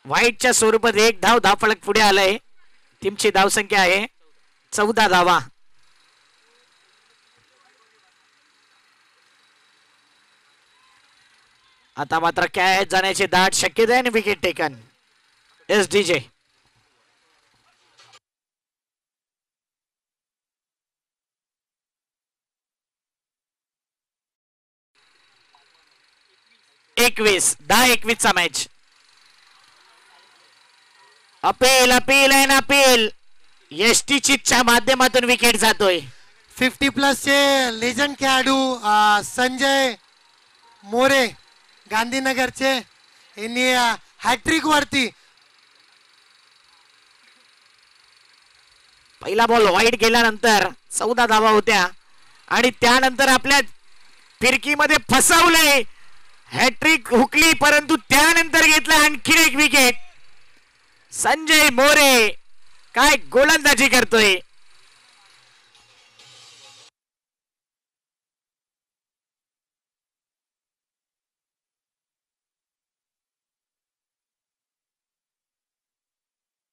वाईटच्या स्वरूपात एक धाव धावफलक पुढे आलाय. टीमची धावसंख्या आहे 14 धावा. आता मात्र कॅच जाण्याची दाट शक्यता आहे आणि विकेट टेकन. SDJ एकवीस 10-21 match. Appeal appeal and appeal. ST चितच्या माध्यमातून विकेट जातोय. 50+ चे लेजंड खेळाडू संजय मोरे गांधीनगरचे यांनी हॅट्रिक वरती पहिला बॉल वाईट गेल्यानंतर 14 धावा होत्या आणि त्यानंतर आपल्या फिरकीमध्ये फसवले. हॅट्रिक हुकली परंतु त्यानंतर घेतला आणखी एक विकेट. संजय मोरे काय गोलंदाजी करतोय.